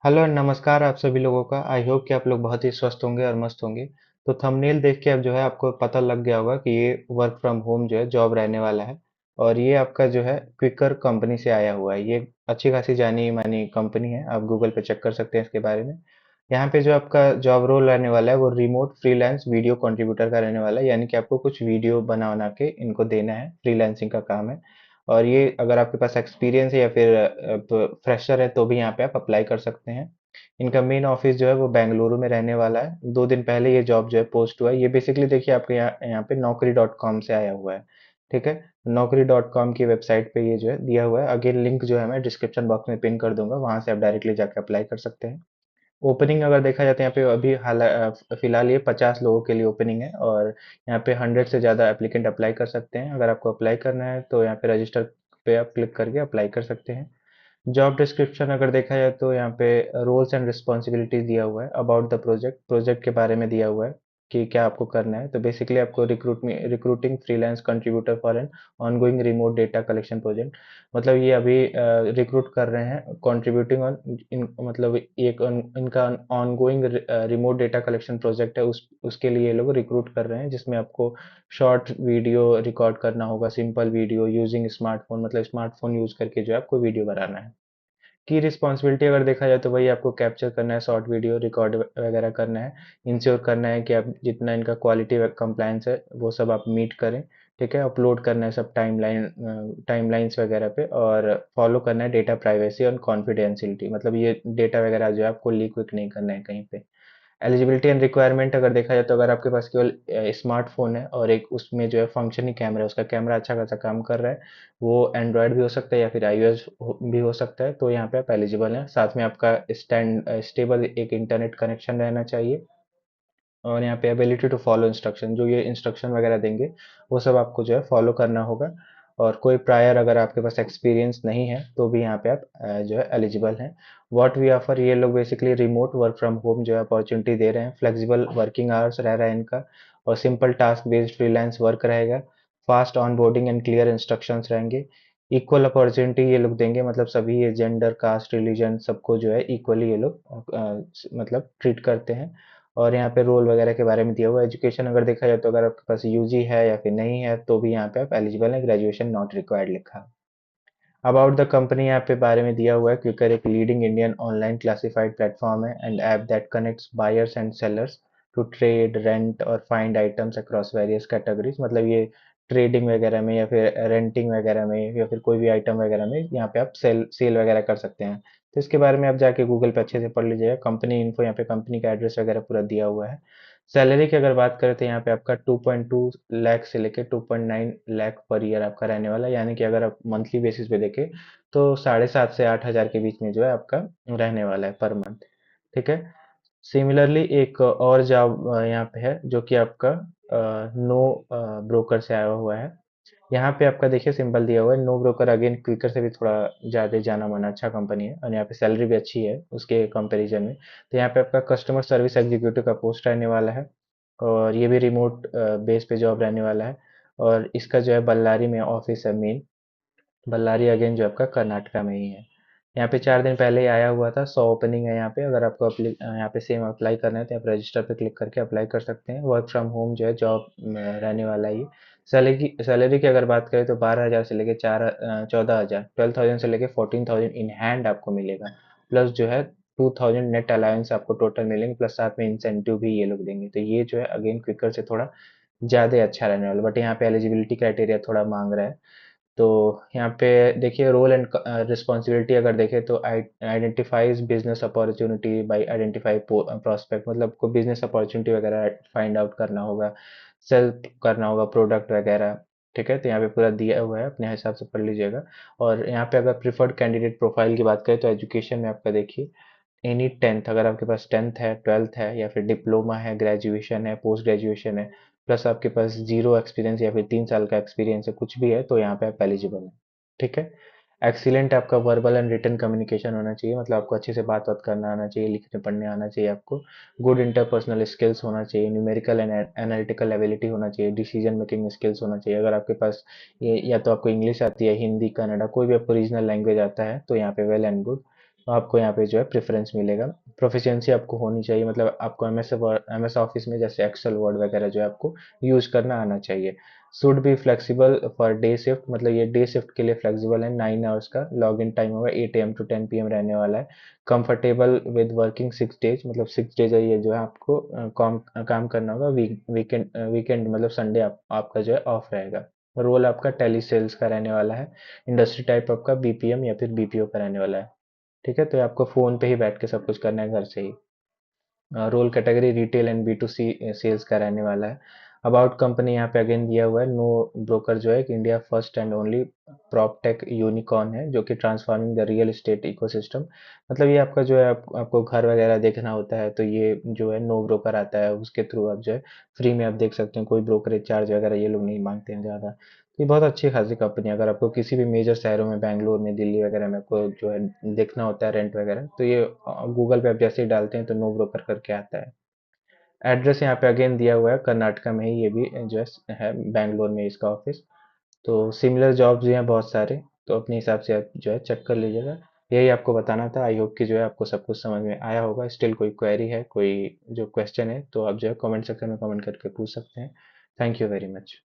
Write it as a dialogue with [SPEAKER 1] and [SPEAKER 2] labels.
[SPEAKER 1] Hello नमस्कार आप सभी लोगों का। आई होप कि आप लोग बहुत ही स्वस्थ होंगे और मस्त होंगे। तो थंबनेल देख के अब जो है आपको पता लग गया होगा कि ये वर्क फ्रॉम होम जो है जॉब रहने वाला है। और ये आपका जो है क्विकर कंपनी से आया हुआ है। ये अच्छी खासी जानी मानी कंपनी है, आप गूगल पे चेक कर सकते हैं इसके बारे में। यहाँ पे जो आपका जॉब रोल रहने वाला है वो रिमोट फ्रीलांस वीडियो कंट्रीब्यूटर का रहने वाला है, यानी कि आपको कुछ वीडियो बना बना के इनको देना है, फ्रीलांसिंग का काम है। और ये अगर आपके पास एक्सपीरियंस है या फिर फ्रेशर है तो भी यहाँ पे आप अप्लाई कर सकते हैं। इनका मेन ऑफिस जो है वो बेंगलुरु में रहने वाला है। 2 दिन पहले ये जॉब जो है पोस्ट हुआ है। ये बेसिकली देखिए आपके यहाँ पे naukri.com से आया हुआ है। ठीक है, naukri.com की वेबसाइट पे ये जो है दिया हुआ है। अगेन लिंक जो है मैं डिस्क्रिप्शन बॉक्स में पिन कर दूंगा, वहां से आप डायरेक्टली जाकर अप्लाई कर सकते हैं। ओपनिंग अगर देखा जाए तो यहाँ पे अभी फिलहाल ये 50 लोगों के लिए ओपनिंग है, और यहाँ पे 100 से ज़्यादा एप्लीकेंट अप्लाई कर सकते हैं। अगर आपको अप्लाई करना है तो यहाँ पे रजिस्टर पे आप क्लिक करके अप्लाई कर सकते हैं। जॉब डिस्क्रिप्शन अगर देखा जाए तो यहाँ पे रोल्स एंड रिस्पॉन्सिबिलिटीज दिया हुआ है। अबाउट द प्रोजेक्ट, प्रोजेक्ट के बारे में दिया हुआ है कि क्या आपको करना है। तो बेसिकली आपको recruiting freelance contributor for an ongoing remote data collection project. मतलब ये अभी रिक्रूट कर रहे हैं कंट्रीब्यूटिंग ऑन मतलब इनका ongoing remote data collection project है, उस उसके लिए ये लोग रिक्रूट कर रहे हैं, जिसमें आपको शॉर्ट वीडियो रिकॉर्ड करना होगा, सिंपल वीडियो यूजिंग स्मार्टफोन, मतलब स्मार्टफोन यूज करके जो है आपको वीडियो बनाना है। की रिस्पॉन्सिबिलिटी अगर देखा जाए तो वही आपको कैप्चर करना है, शॉर्ट वीडियो रिकॉर्ड वगैरह करना है। इंश्योर करना है कि आप जितना इनका क्वालिटी कंप्लायंस है वो सब आप मीट करें। ठीक है, अपलोड करना है सब टाइमलाइंस वगैरह पे, और फॉलो करना है डेटा प्राइवेसी और कॉन्फिडेंशियलिटी, मतलब ये डेटा वगैरह जो है आपको लीक विक नहीं करना है कहीं पे। एलिजिबिलिटी एंड रिक्वायरमेंट अगर देखा जाए तो अगर आपके पास केवल स्मार्टफोन है और एक उसमें जो है फंक्शनिंग कैमरा है, उसका कैमरा अच्छा खासा काम कर रहा है, वो एंड्रॉयड भी हो सकता है या फिर iOS भी हो सकता है, तो यहाँ पे आप एलिजिबल हैं। साथ में आपका स्टेबल एक इंटरनेट कनेक्शन रहना चाहिए। और यहाँ पे एबिलिटी टू फॉलो इंस्ट्रक्शन, जो ये इंस्ट्रक्शन वगैरह देंगे वो सब आपको जो है फॉलो करना होगा। और कोई प्रायर अगर आपके पास एक्सपीरियंस नहीं है तो भी यहाँ पे आप जो है एलिजिबल हैं। व्हाट वी ऑफर, ये लोग basically remote work from home जो है अपॉर्चुनिटी दे रहे हैं। फ्लेक्सिबल वर्किंग आवर्स रह रहा है इनका, और simple task based freelance work रहेगा। Fast onboarding and clear instructions रहेंगे। इक्वल अपॉर्चुनिटी ये लोग देंगे, मतलब सभी ये जेंडर कास्ट रिलीजन सबको जो है इक्वली ये लोग मतलब ट्रीट करते हैं। और यहाँ पे रोल वगैरह के बारे में दिया हुआ है। एजुकेशन अगर देखा जाए तो अगर आपके पास यूजी है या फिर नहीं है तो भी यहाँ पे आप एलिजिबल है, ग्रेजुएशन नॉट रिक्वायर्ड लिखा है। अबाउट द कंपनी यहाँ पे बारे में दिया हुआ है। क्विकर एक leading Indian online classified platform है and app that connects buyers and sellers to trade rent और find items across various categories. मतलब ये ट्रेडिंग वगैरह में या फिर रेंटिंग वगैरह में या फिर कोई भी आइटम वगैरह में यहाँ पे आप सेल सेल वगैरह कर सकते हैं। तो इसके बारे में आप जाके गूगल पे अच्छे से पढ़ लीजिएगा। कंपनी इन्फो, यहाँ पे कंपनी का एड्रेस वगैरह पूरा दिया हुआ है। सैलरी की अगर बात करें तो यहाँ पे आपका 2.2 लाख से लेके 2.9 लाख पर ईयर आपका रहने वाला है। यानी कि अगर आप मंथली बेसिस पे देखें तो 7.5 से 8 हजार के बीच में जो है आपका रहने वाला है पर मंथ। ठीक है, सिमिलरली एक और जॉब यहाँ पे है जो कि आपका नो ब्रोकर से आया हुआ है। यहाँ पे आपका देखिए सिंपल दिया हुआ है नो ब्रोकर। अगेन क्विकर से भी थोड़ा ज़्यादा जाना माना अच्छा कंपनी है, और यहाँ पे सैलरी भी अच्छी है उसके कंपैरिजन में। तो यहाँ पे आपका कस्टमर सर्विस एग्जीक्यूटिव का पोस्ट रहने वाला है, और ये भी रिमोट बेस पे जॉब रहने वाला है। और इसका जो है बल्लारी में ऑफिस है मेन। बल्लारी अगेन जो आपका कर्नाटका में ही है। यहाँ पे 4 दिन पहले ही आया हुआ था। 100 ओपनिंग है यहाँ पे। अगर आपको यहाँ पे सेम अप्लाई करना है तो आप रजिस्टर पे क्लिक करके अप्लाई कर सकते हैं। वर्क फ्रॉम होम जो है जॉब रहने वाला है ये। सैलरी की अगर बात करें तो 12 हजार से लेके 14 हजार, 12,000 से लेके 14,000 इन हैंड आपको मिलेगा। प्लस जो है 2,000 नेट अलाउंस आपको टोटल मिलेंगे, प्लस साथ में इंसेंटिव भी ये लोग देंगे। तो ये जो है अगेन क्विकर से थोड़ा ज़्यादा अच्छा रहने वाला, बट यहाँ पे एलिजिबिलिटी क्राइटेरिया थोड़ा मांग रहा है। तो यहाँ पे देखिए रोल एंड रिस्पॉन्सिबिलिटी अगर देखें तो identifies business opportunity by identify prospect, मतलब को बिजनेस अपॉर्चुनिटी वगैरह फाइंड आउट करना होगा, सेल करना होगा प्रोडक्ट वगैरह। ठीक है, तो यहाँ पे पूरा दिया हुआ है, अपने हिसाब से पढ़ लीजिएगा। और यहाँ पे अगर प्रिफर्ड कैंडिडेट प्रोफाइल की बात करें तो एजुकेशन में आपका देखिए एनी टेंथ, अगर आपके पास टेंथ है, ट्वेल्थ है या फिर डिप्लोमा है, ग्रेजुएशन है, पोस्ट ग्रेजुएशन है, प्लस आपके पास जीरो एक्सपीरियंस या फिर 3 साल का एक्सपीरियंस है, कुछ भी है तो यहाँ पे आप एलिजिबल हैं। ठीक है, एक्सीलेंट आपका वर्बल एंड रिटन कम्युनिकेशन होना चाहिए, मतलब आपको अच्छे से बात बात करना आना चाहिए, लिखने पढ़ने आना चाहिए आपको। गुड इंटरपर्सनल स्किल्स होना चाहिए, न्यूमेरिकल एंड एनालिटिकल एबिलिटी होना चाहिए, डिसीजन मेकिंग स्किल्स होना चाहिए। अगर आपके पास ये या तो आपको इंग्लिश आती है, हिंदी, कन्नड़ा, कोई भी आपको रीजनल लैंग्वेज आता है तो यहाँ पे वेल एंड गुड। आपको यहाँ पे जो है प्रेफरेंस मिलेगा। प्रोफिशिएंसी आपको होनी चाहिए, मतलब आपको एमएस ऑफिस में जैसे एक्सेल वर्ड वगैरह जो है आपको यूज करना आना चाहिए। Should be flexible for day shift, मतलब ये डे शिफ्ट के लिए फ्लेक्सिबल है। 9 आवर्स का लॉग इन टाइम होगा, 8 AM to 10 PM रहने वाला है। कंफर्टेबल विद वर्किंग 6 डेज, मतलब 6 डेज है ये जो है आपको काम करना होगा। वीकेंड मतलब संडे आपका जो है ऑफ रहेगा। रोल आपका टेली सेल्स का रहने वाला है। इंडस्ट्री टाइप आपका बीपीएम या फिर बीपीओ का रहने वाला है। ठीक है, तो ये आपको फ़ोन पे ही बैठ के सब कुछ करना है घर से ही। Role category retail and B to C sales का रहने वाला है। अबाउट कंपनी यहाँ पे अगेन दिया हुआ है। नो ब्रोकर जो है, India first and only prop tech unicorn है जो कि transforming the real estate ecosystem. मतलब ये आपका जो है आपको घर वगैरह देखना होता है तो ये जो है नो ब्रोकर आता है, उसके थ्रू आप जो है फ्री में आप देख सकते हैं। कोई ब्रोकरेज चार्ज वगैरह ये लोग नहीं मांगते हैं ज़्यादा। ये बहुत अच्छी खासी कंपनी है। अगर आपको किसी भी मेजर शहरों में, बैंगलोर में, दिल्ली वगैरह में आपको जो है देखना होता है रेंट वगैरह, तो ये गूगल पे आप जैसे ही डालते हैं तो नो ब्रोकर करके आता है। एड्रेस यहाँ पे अगेन दिया हुआ है, कर्नाटका में ही ये भी जो है बैंगलोर में इसका ऑफिस। तो सिमिलर जॉब्स भी हैं बहुत सारे, तो अपने हिसाब से आप जो है चेक कर लीजिएगा। यही आपको बताना था। आई होप कि जो है आपको सब कुछ समझ में आया होगा। स्टिल कोई क्वेरी है, कोई जो क्वेश्चन है, तो आप जो है कमेंट सेक्शन में कमेंट करके पूछ सकते हैं। Thank you very much.